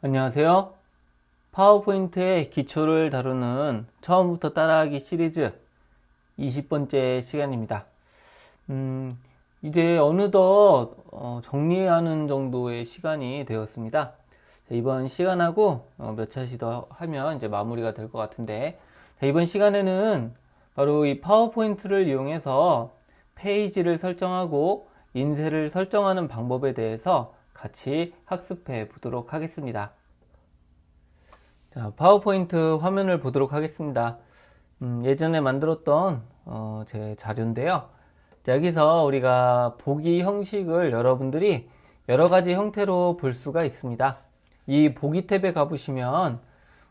안녕하세요. 파워포인트의 기초를 다루는 처음부터 따라하기 시리즈 20번째 시간입니다. 이제 어느덧 정리하는 정도의 시간이 되었습니다. 이번 시간하고 몇 차시 더 하면 이제 마무리가 될 것 같은데, 이번 시간에는 바로 이 파워포인트를 이용해서 페이지를 설정하고 인쇄를 설정하는 방법에 대해서 같이 학습해 보도록 하겠습니다. 자, 파워포인트 화면을 보도록 하겠습니다. 예전에 만들었던 제 자료인데요. 자, 여기서 우리가 보기 형식을 여러분들이 여러 가지 형태로 볼 수가 있습니다. 이 보기 탭에 가보시면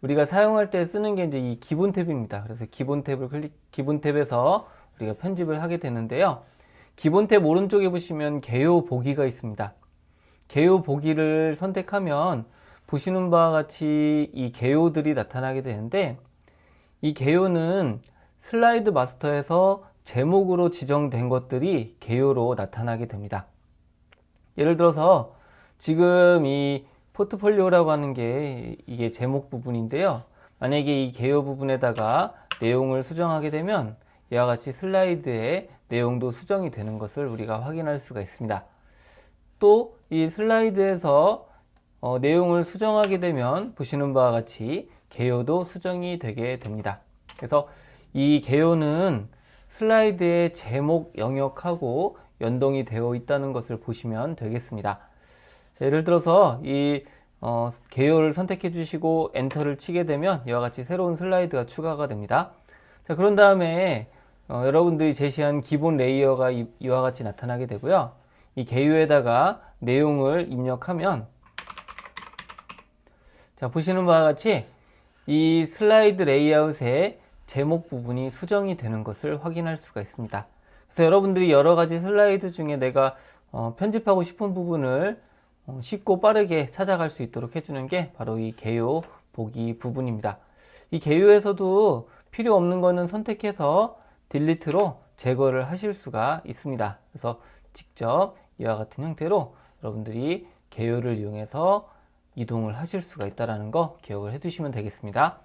우리가 사용할 때 쓰는 게 이제 이 기본 탭입니다. 그래서 기본 탭에서 우리가 편집을 하게 되는데요. 기본 탭 오른쪽에 보시면 개요 보기가 있습니다. 개요 보기를 선택하면 보시는 바와 같이 이 개요들이 나타나게 되는데, 이 개요는 슬라이드 마스터에서 제목으로 지정된 것들이 개요로 나타나게 됩니다. 예를 들어서 지금 이 포트폴리오라고 하는 게 이게 제목 부분인데요. 만약에 이 개요 부분에다가 내용을 수정하게 되면 이와 같이 슬라이드에 내용도 수정이 되는 것을 우리가 확인할 수가 있습니다. 또 이 슬라이드에서 내용을 수정하게 되면 보시는 바와 같이 개요도 수정이 되게 됩니다. 그래서 이 개요는 슬라이드의 제목 영역하고 연동이 되어 있다는 것을 보시면 되겠습니다. 자, 예를 들어서 이 개요를 선택해 주시고 엔터를 치게 되면 이와 같이 새로운 슬라이드가 추가가 됩니다. 자, 그런 다음에 여러분들이 제시한 기본 레이어가 이와 같이 나타나게 되고요. 이 개요에다가 내용을 입력하면, 자, 보시는 바와 같이 이 슬라이드 레이아웃의 제목 부분이 수정이 되는 것을 확인할 수가 있습니다. 그래서 여러분들이 여러 가지 슬라이드 중에 내가 편집하고 싶은 부분을 쉽고 빠르게 찾아갈 수 있도록 해주는 게 바로 이 개요 보기 부분입니다. 이 개요에서도 필요 없는 거는 선택해서 딜리트로 제거를 하실 수가 있습니다. 그래서 직접 이와 같은 형태로 여러분들이 개요를 이용해서 이동을 하실 수가 있다는 거 기억을 해 두시면 되겠습니다.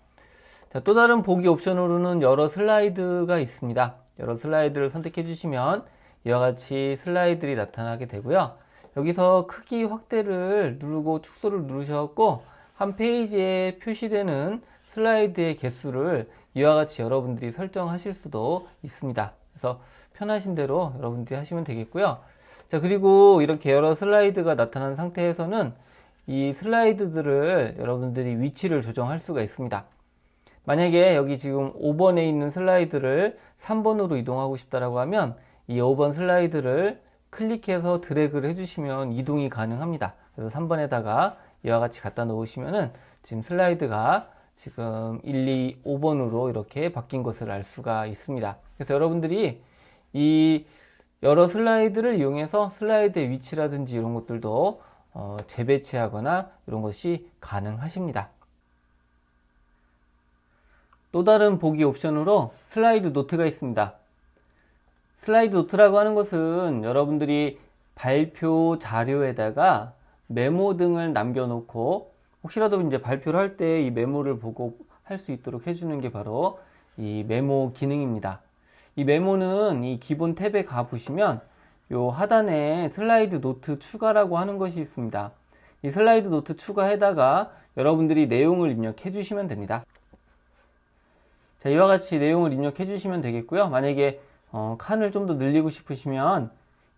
자, 또 다른 보기 옵션으로는 여러 슬라이드가 있습니다. 여러 슬라이드를 선택해 주시면 이와 같이 슬라이드들이 나타나게 되고요. 여기서 크기 확대를 누르고 축소를 누르셔서 한 페이지에 표시되는 슬라이드의 개수를 이와 같이 여러분들이 설정하실 수도 있습니다. 그래서 편하신 대로 여러분들이 하시면 되겠고요. 자, 그리고 이렇게 여러 슬라이드가 나타난 상태에서는 이 슬라이드들을 여러분들이 위치를 조정할 수가 있습니다. 만약에 여기 지금 5번에 있는 슬라이드를 3번으로 이동하고 싶다라고 하면 이 5번 슬라이드를 클릭해서 드래그를 해주시면 이동이 가능합니다. 그래서 3번에다가 이와 같이 갖다 놓으시면은 지금 슬라이드가 지금 1, 2, 5번으로 이렇게 바뀐 것을 알 수가 있습니다. 그래서 여러분들이 이 여러 슬라이드를 이용해서 슬라이드의 위치라든지 이런 것들도 재배치하거나 이런 것이 가능하십니다. 또 다른 보기 옵션으로 슬라이드 노트가 있습니다. 슬라이드 노트라고 하는 것은 여러분들이 발표 자료에다가 메모 등을 남겨놓고 혹시라도 이제 발표를 할 때 이 메모를 보고 할 수 있도록 해주는 게 바로 이 메모 기능입니다. 이 메모는 이 기본 탭에 가 보시면 요 하단에 슬라이드 노트 추가라고 하는 것이 있습니다. 이 슬라이드 노트 추가에다가 여러분들이 내용을 입력해 주시면 됩니다. 자, 이와 같이 내용을 입력해 주시면 되겠고요. 만약에 칸을 좀 더 늘리고 싶으시면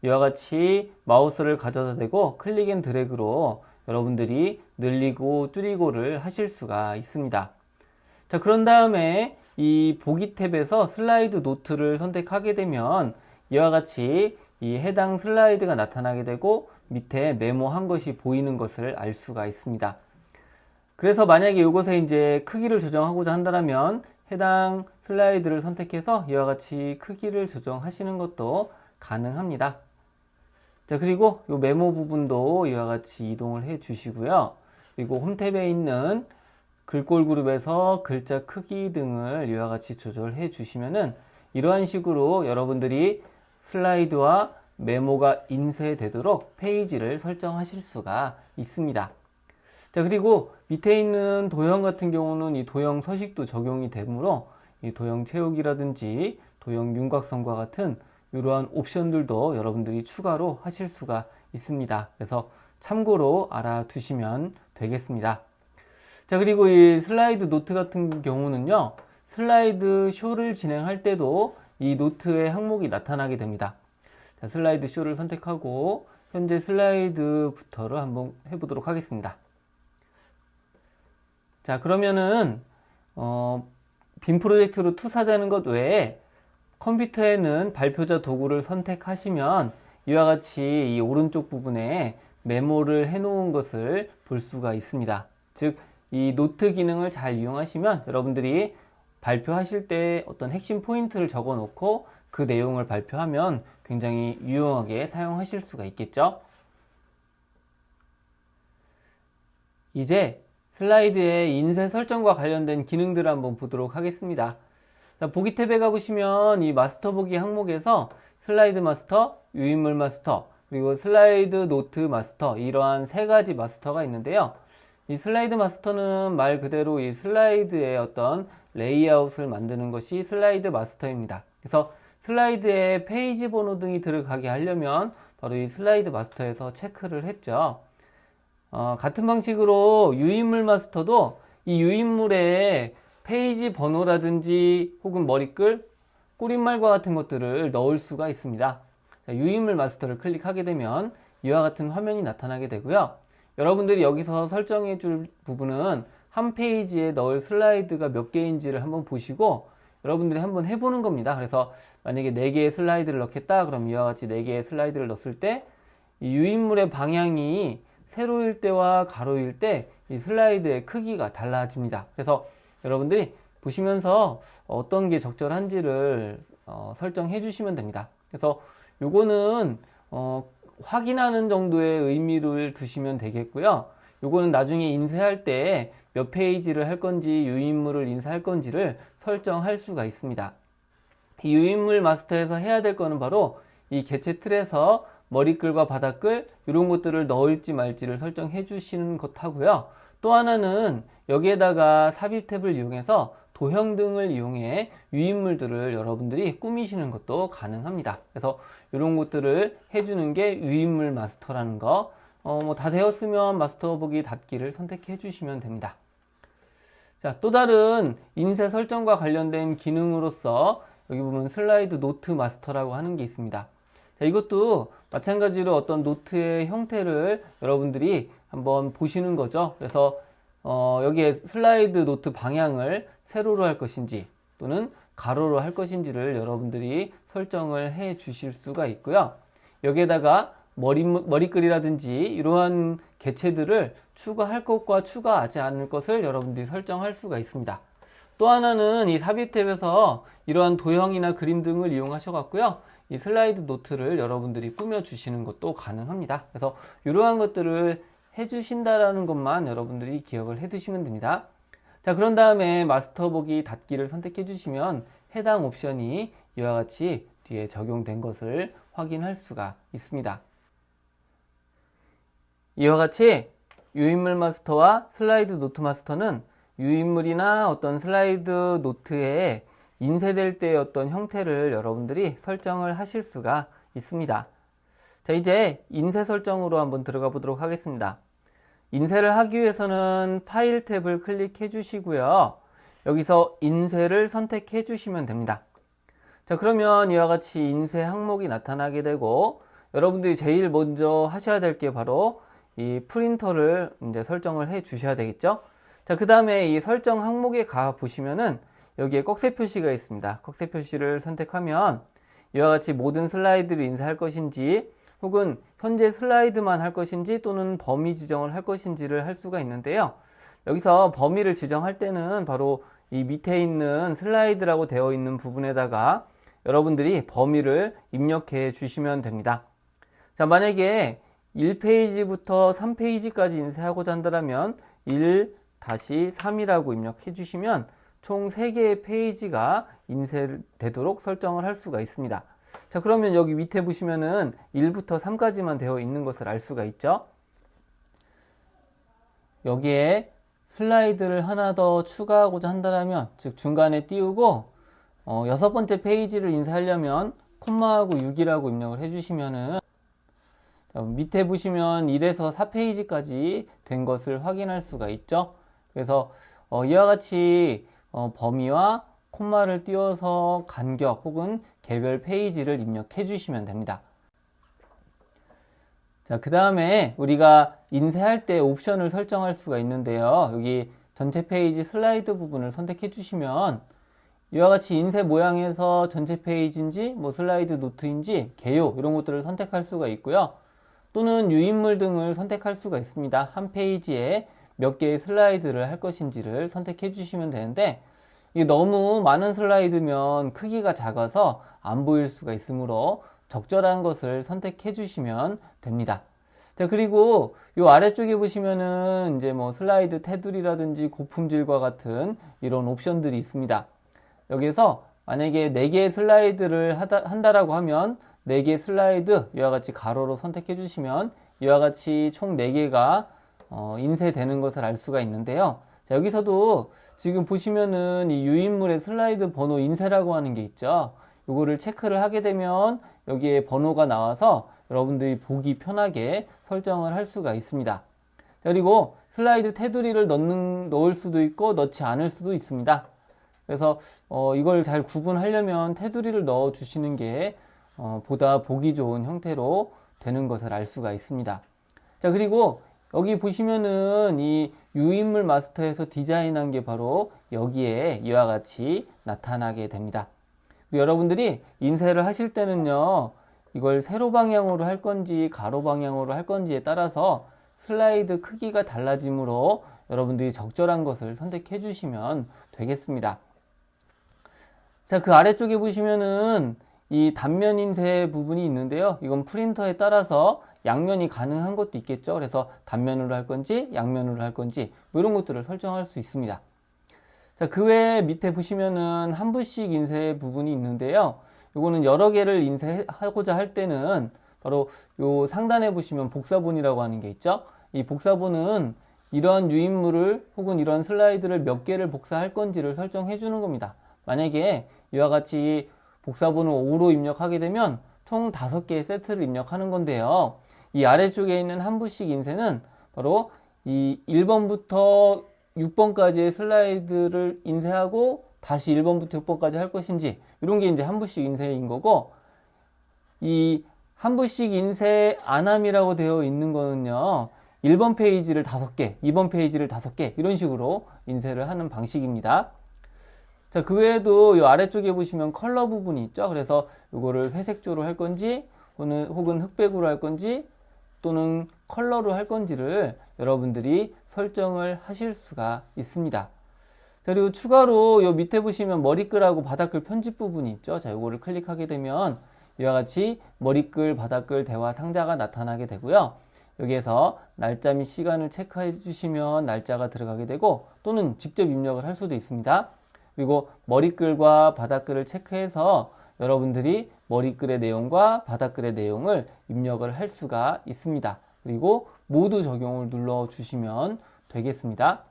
이와 같이 마우스를 가져다 대고 클릭 앤 드래그로 여러분들이 늘리고 줄이고를 하실 수가 있습니다. 자, 그런 다음에 이 보기 탭에서 슬라이드 노트를 선택하게 되면 이와 같이 이 해당 슬라이드가 나타나게 되고 밑에 메모한 것이 보이는 것을 알 수가 있습니다. 그래서 만약에 이것에 이제 크기를 조정하고자 한다면 해당 슬라이드를 선택해서 이와 같이 크기를 조정하시는 것도 가능합니다. 자, 그리고 이 메모 부분도 이와 같이 이동을 해 주시고요. 그리고 홈 탭에 있는 글꼴 그룹에서 글자 크기 등을 이와 같이 조절해 주시면은 이러한 식으로 여러분들이 슬라이드와 메모가 인쇄되도록 페이지를 설정하실 수가 있습니다. 자, 그리고 밑에 있는 도형 같은 경우는 이 도형 서식도 적용이 되므로 이 도형 채우기라든지 도형 윤곽선과 같은 이러한 옵션들도 여러분들이 추가로 하실 수가 있습니다. 그래서 참고로 알아두시면 되겠습니다. 자, 그리고 이 슬라이드 노트 같은 경우는요, 슬라이드 쇼를 진행할 때도 이 노트의 항목이 나타나게 됩니다. 자, 슬라이드 쇼를 선택하고 현재 슬라이드부터를 한번 해보도록 하겠습니다. 자, 그러면은 빔 프로젝트로 투사되는 것 외에 컴퓨터에는 발표자 도구를 선택하시면 이와 같이 이 오른쪽 부분에 메모를 해 놓은 것을 볼 수가 있습니다. 즉, 이 노트 기능을 잘 이용하시면 여러분들이 발표하실 때 어떤 핵심 포인트를 적어 놓고 그 내용을 발표하면 굉장히 유용하게 사용하실 수가 있겠죠. 이제 슬라이드의 인쇄 설정과 관련된 기능들을 한번 보도록 하겠습니다. 자, 보기 탭에 가보시면 이 마스터 보기 항목에서 슬라이드 마스터, 유인물 마스터, 그리고 슬라이드 노트 마스터, 이러한 세 가지 마스터가 있는데요. 이 슬라이드 마스터는 말 그대로 이 슬라이드의 어떤 레이아웃을 만드는 것이 슬라이드 마스터입니다. 그래서 슬라이드에 페이지 번호 등이 들어가게 하려면 바로 이 슬라이드 마스터에서 체크를 했죠. 같은 방식으로 유인물 마스터도 이 유인물에 페이지 번호라든지 혹은 머리글, 꾸릿말과 같은 것들을 넣을 수가 있습니다. 자, 유인물 마스터를 클릭하게 되면 이와 같은 화면이 나타나게 되고요. 여러분들이 여기서 설정해 줄 부분은 한 페이지에 넣을 슬라이드가 몇 개인지를 한번 보시고 여러분들이 한번 해보는 겁니다. 그래서 만약에 4개의 슬라이드를 넣겠다, 그럼 이와 같이 4개의 슬라이드를 넣었을 때 이 유인물의 방향이 세로일 때와 가로일 때 이 슬라이드의 크기가 달라집니다. 그래서 여러분들이 보시면서 어떤 게 적절한지를 설정해 주시면 됩니다. 그래서 요거는 확인하는 정도의 의미를 두시면 되겠고요. 요거는 나중에 인쇄할 때 몇 페이지를 할 건지 유인물을 인쇄할 건지를 설정할 수가 있습니다. 이 유인물 마스터에서 해야 될 거는 바로 이 개체 틀에서 머리글과 바닥글 이런 것들을 넣을지 말지를 설정해 주시는 것 하고요. 또 하나는 여기에다가 삽입 탭을 이용해서 도형 등을 이용해 유인물들을 여러분들이 꾸미시는 것도 가능합니다. 그래서 이런 것들을 해주는 게 유인물 마스터라는 거. 다 되었으면 마스터 보기 닫기를 선택해 주시면 됩니다. 자, 또 다른 인쇄 설정과 관련된 기능으로서 여기 보면 슬라이드 노트 마스터라고 하는 게 있습니다. 자, 이것도 마찬가지로 어떤 노트의 형태를 여러분들이 한번 보시는 거죠. 그래서 여기에 슬라이드 노트 방향을 세로로 할 것인지 또는 가로로 할 것인지를 여러분들이 설정을 해 주실 수가 있고요. 여기에다가 머리글이라든지 이러한 개체들을 추가할 것과 추가하지 않을 것을 여러분들이 설정할 수가 있습니다. 또 하나는 이 삽입 탭에서 이러한 도형이나 그림 등을 이용하셔 갖고요. 이 슬라이드 노트를 여러분들이 꾸며 주시는 것도 가능합니다. 그래서 이러한 것들을 해 주신다라는 것만 여러분들이 기억을 해 두시면 됩니다. 자, 그런 다음에 마스터 보기 닫기를 선택해 주시면 해당 옵션이 이와 같이 뒤에 적용된 것을 확인할 수가 있습니다. 이와 같이 유인물 마스터와 슬라이드 노트 마스터는 유인물이나 어떤 슬라이드 노트에 인쇄될 때의 어떤 형태를 여러분들이 설정을 하실 수가 있습니다. 자, 이제 인쇄 설정으로 한번 들어가 보도록 하겠습니다. 인쇄를 하기 위해서는 파일 탭을 클릭해 주시고요. 여기서 인쇄를 선택해 주시면 됩니다. 자, 그러면 이와 같이 인쇄 항목이 나타나게 되고 여러분들이 제일 먼저 하셔야 될 게 바로 이 프린터를 이제 설정을 해 주셔야 되겠죠. 자, 그 다음에 이 설정 항목에 가 보시면은 여기에 꺽쇠 표시가 있습니다. 꺽쇠 표시를 선택하면 이와 같이 모든 슬라이드를 인쇄할 것인지 혹은 현재 슬라이드만 할 것인지 또는 범위 지정을 할 것인지를 할 수가 있는데요. 여기서 범위를 지정할 때는 바로 이 밑에 있는 슬라이드라고 되어 있는 부분에다가 여러분들이 범위를 입력해 주시면 됩니다. 자, 만약에 1페이지부터 3페이지까지 인쇄하고자 한다면 1-3이라고 입력해 주시면 총 3개의 페이지가 인쇄되도록 설정을 할 수가 있습니다. 자, 그러면 여기 밑에 보시면은 1부터 3까지만 되어 있는 것을 알 수가 있죠. 여기에 슬라이드를 하나 더 추가하고자 한다면, 즉 중간에 띄우고 6번째 페이지를 인쇄하려면 콤마하고 6이라고 입력을 해주시면은 밑에 보시면 1에서 4페이지까지 된 것을 확인할 수가 있죠. 그래서 이와 같이 범위와 콤마를 띄워서 간격 혹은 개별 페이지를 입력해 주시면 됩니다. 자, 그 다음에 우리가 인쇄할 때 옵션을 설정할 수가 있는데요. 여기 전체 페이지 슬라이드 부분을 선택해 주시면 이와 같이 인쇄 모양에서 전체 페이지인지 뭐 슬라이드 노트인지 개요 이런 것들을 선택할 수가 있고요. 또는 유인물 등을 선택할 수가 있습니다. 한 페이지에 몇 개의 슬라이드를 할 것인지를 선택해 주시면 되는데, 이게 너무 많은 슬라이드면 크기가 작아서 안 보일 수가 있으므로 적절한 것을 선택해 주시면 됩니다. 자, 그리고 이 아래쪽에 보시면은 이제 뭐 슬라이드 테두리라든지 고품질과 같은 이런 옵션들이 있습니다. 여기서 만약에 4개의 슬라이드를 한다라고 하면 4개의 슬라이드 이와 같이 가로로 선택해 주시면 이와 같이 총 4개가 인쇄되는 것을 알 수가 있는데요. 자, 여기서도 지금 보시면은 이 유인물의 슬라이드 번호 인쇄라고 하는 게 있죠. 요거를 체크를 하게 되면 여기에 번호가 나와서 여러분들이 보기 편하게 설정을 할 수가 있습니다. 그리고 슬라이드 테두리를 넣을 수도 있고 넣지 않을 수도 있습니다. 그래서 이걸 잘 구분하려면 테두리를 넣어 주시는 게 보다 보기 좋은 형태로 되는 것을 알 수가 있습니다. 자, 그리고 여기 보시면은 이 유인물 마스터에서 디자인한 게 바로 여기에 이와 같이 나타나게 됩니다. 여러분들이 인쇄를 하실 때는요, 이걸 세로 방향으로 할 건지 가로 방향으로 할 건지에 따라서 슬라이드 크기가 달라지므로 여러분들이 적절한 것을 선택해 주시면 되겠습니다. 자, 그 아래쪽에 보시면은 이 단면 인쇄 부분이 있는데요. 이건 프린터에 따라서 양면이 가능한 것도 있겠죠. 그래서 단면으로 할 건지 양면으로 할 건지 뭐 이런 것들을 설정할 수 있습니다. 자, 그 외에 밑에 보시면은 한 부씩 인쇄 부분이 있는데요. 요거는 여러 개를 인쇄하고자 할 때는 바로 요 상단에 보시면 복사본이라고 하는 게 있죠. 이 복사본은 이러한 유인물을 혹은 이런 슬라이드를 몇 개를 복사할 건지를 설정해 주는 겁니다. 만약에 이와 같이 복사본을 5로 입력하게 되면 총 5개의 세트를 입력하는 건데요. 이 아래쪽에 있는 한 부씩 인쇄는 바로 이 1번부터 6번까지의 슬라이드를 인쇄하고 다시 1번부터 6번까지 할 것인지 이런 게 이제 한 부씩 인쇄인 거고, 이 한 부씩 인쇄 안함이라고 되어 있는 거는요, 1번 페이지를 5개, 2번 페이지를 5개 이런 식으로 인쇄를 하는 방식입니다. 자, 그 외에도 이 아래쪽에 보시면 컬러 부분이 있죠. 그래서 이거를 회색조로 할 건지 혹은 흑백으로 할 건지 또는 컬러로 할 건지를 여러분들이 설정을 하실 수가 있습니다. 자, 그리고 추가로 요 밑에 보시면 머리글하고 바닥글 편집 부분이 있죠. 자, 요거를 클릭하게 되면 이와 같이 머리글, 바닥글, 대화 상자가 나타나게 되고요. 여기에서 날짜 및 시간을 체크해 주시면 날짜가 들어가게 되고, 또는 직접 입력을 할 수도 있습니다. 그리고 머리글과 바닥글을 체크해서 여러분들이 머리글의 내용과 바닥글의 내용을 입력을 할 수가 있습니다. 그리고 모두 적용을 눌러 주시면 되겠습니다.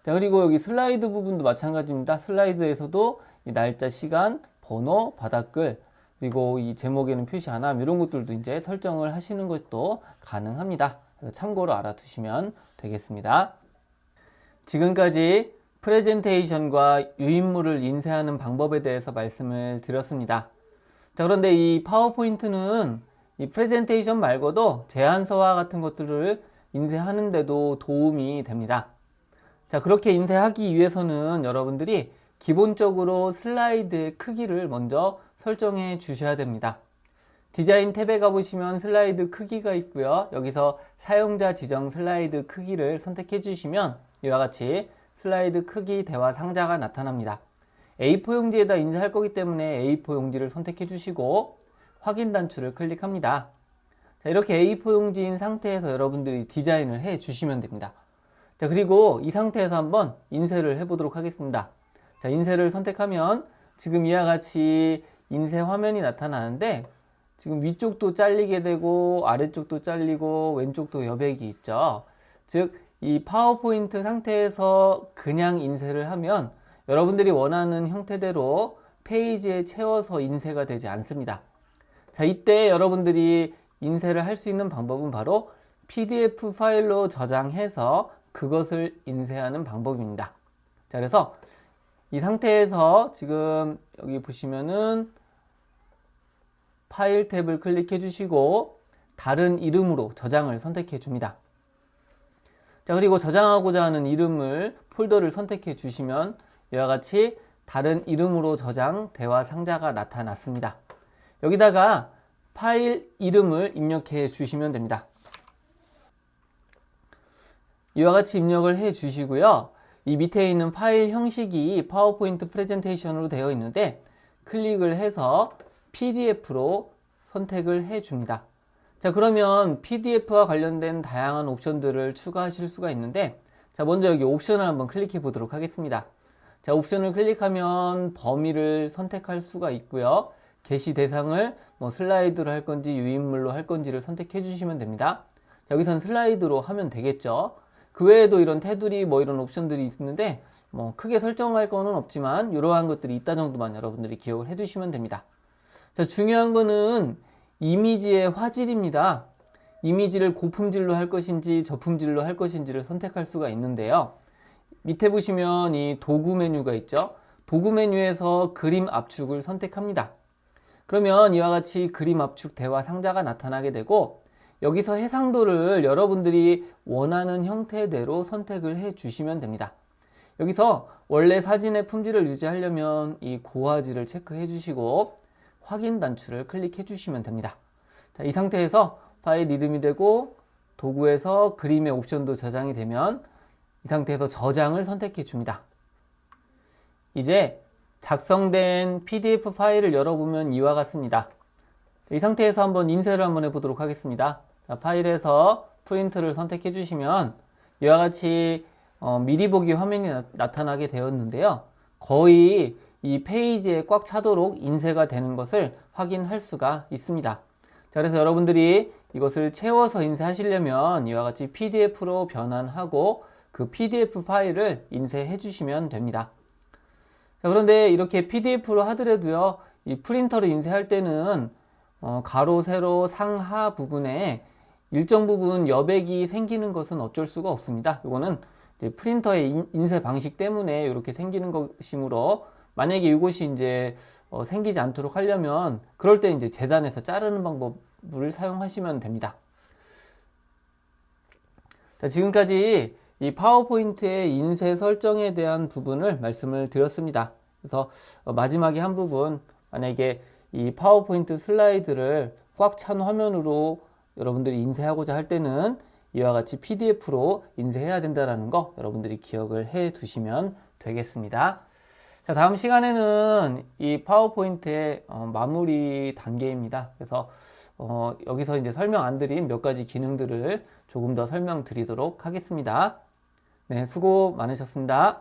자, 그리고 여기 슬라이드 부분도 마찬가지입니다. 슬라이드에서도 이 날짜, 시간, 번호, 바닥글, 그리고 이 제목에는 표시 안함 이런 것들도 이제 설정을 하시는 것도 가능합니다. 그래서 참고로 알아두시면 되겠습니다. 지금까지 프레젠테이션과 유인물을 인쇄하는 방법에 대해서 말씀을 드렸습니다. 자, 그런데 이 파워포인트는 이 프레젠테이션 말고도 제안서와 같은 것들을 인쇄하는데도 도움이 됩니다. 자, 그렇게 인쇄하기 위해서는 여러분들이 기본적으로 슬라이드의 크기를 먼저 설정해 주셔야 됩니다. 디자인 탭에 가보시면 슬라이드 크기가 있고요. 여기서 사용자 지정 슬라이드 크기를 선택해 주시면 이와 같이 슬라이드 크기 대화 상자가 나타납니다. A4 용지에다 인쇄할 거기 때문에 A4 용지를 선택해 주시고 확인 단추를 클릭합니다. 자, 이렇게 A4 용지인 상태에서 여러분들이 디자인을 해 주시면 됩니다. 자, 그리고 이 상태에서 한번 인쇄를 해 보도록 하겠습니다. 자, 인쇄를 선택하면 지금 이와 같이 인쇄 화면이 나타나는데, 지금 위쪽도 잘리게 되고 아래쪽도 잘리고 왼쪽도 여백이 있죠. 즉 이 파워포인트 상태에서 그냥 인쇄를 하면 여러분들이 원하는 형태대로 페이지에 채워서 인쇄가 되지 않습니다. 자, 이때 여러분들이 인쇄를 할 수 있는 방법은 바로 PDF 파일로 저장해서 그것을 인쇄하는 방법입니다. 자, 그래서 이 상태에서 지금 여기 보시면은 파일 탭을 클릭해 주시고 다른 이름으로 저장을 선택해 줍니다. 자, 그리고 저장하고자 하는 이름을 폴더를 선택해 주시면 이와 같이 다른 이름으로 저장 대화 상자가 나타났습니다. 여기다가 파일 이름을 입력해 주시면 됩니다. 이와 같이 입력을 해 주시고요. 이 밑에 있는 파일 형식이 파워포인트 프레젠테이션으로 되어 있는데 클릭을 해서 PDF로 선택을 해 줍니다. 자, 그러면 PDF와 관련된 다양한 옵션들을 추가하실 수가 있는데, 자, 먼저 여기 옵션을 한번 클릭해 보도록 하겠습니다. 자, 옵션을 클릭하면 범위를 선택할 수가 있고요. 게시 대상을 슬라이드로 할 건지 유인물로 할 건지를 선택해 주시면 됩니다. 자, 여기선 슬라이드로 하면 되겠죠. 그 외에도 이런 테두리 이런 옵션들이 있는데 크게 설정할 거는 없지만 이러한 것들이 있다 정도만 여러분들이 기억을 해 주시면 됩니다. 자, 중요한 거는 이미지의 화질입니다. 이미지를 고품질로 할 것인지 저품질로 할 것인지를 선택할 수가 있는데요. 밑에 보시면 이 도구 메뉴가 있죠. 도구 메뉴에서 그림 압축을 선택합니다. 그러면 이와 같이 그림 압축 대화 상자가 나타나게 되고 여기서 해상도를 여러분들이 원하는 형태대로 선택을 해 주시면 됩니다. 여기서 원래 사진의 품질을 유지하려면 이 고화질을 체크해 주시고 확인 단추를 클릭해 주시면 됩니다. 자, 이 상태에서 파일 이름이 되고 도구에서 그림의 옵션도 저장이 되면 이 상태에서 저장을 선택해 줍니다. 이제 작성된 PDF 파일을 열어보면 이와 같습니다. 이 상태에서 한번 인쇄를 한번 해보도록 하겠습니다. 자, 파일에서 프린트를 선택해 주시면 이와 같이 미리 보기 화면이 나타나게 되었는데요. 거의 이 페이지에 꽉 차도록 인쇄가 되는 것을 확인할 수가 있습니다. 자, 그래서 여러분들이 이것을 채워서 인쇄하시려면 이와 같이 PDF로 변환하고 그 PDF 파일을 인쇄해 주시면 됩니다. 자, 그런데 이렇게 PDF로 하더라도요, 이 프린터로 인쇄할 때는 가로, 세로, 상하 부분에 일정 부분 여백이 생기는 것은 어쩔 수가 없습니다. 이거는 이제 프린터의 인쇄 방식 때문에 이렇게 생기는 것이므로 만약에 이것이 이제 생기지 않도록 하려면 그럴 때 이제 재단해서 자르는 방법을 사용하시면 됩니다. 자, 지금까지 이 파워포인트의 인쇄 설정에 대한 부분을 말씀을 드렸습니다. 그래서 마지막에 한 부분, 만약에 이 파워포인트 슬라이드를 꽉 찬 화면으로 여러분들이 인쇄하고자 할 때는 이와 같이 PDF로 인쇄해야 된다는 거 여러분들이 기억을 해 두시면 되겠습니다. 자, 다음 시간에는 이 파워포인트의 마무리 단계입니다. 그래서 여기서 이제 설명 안 드린 몇 가지 기능들을 조금 더 설명드리도록 하겠습니다. 네, 수고 많으셨습니다.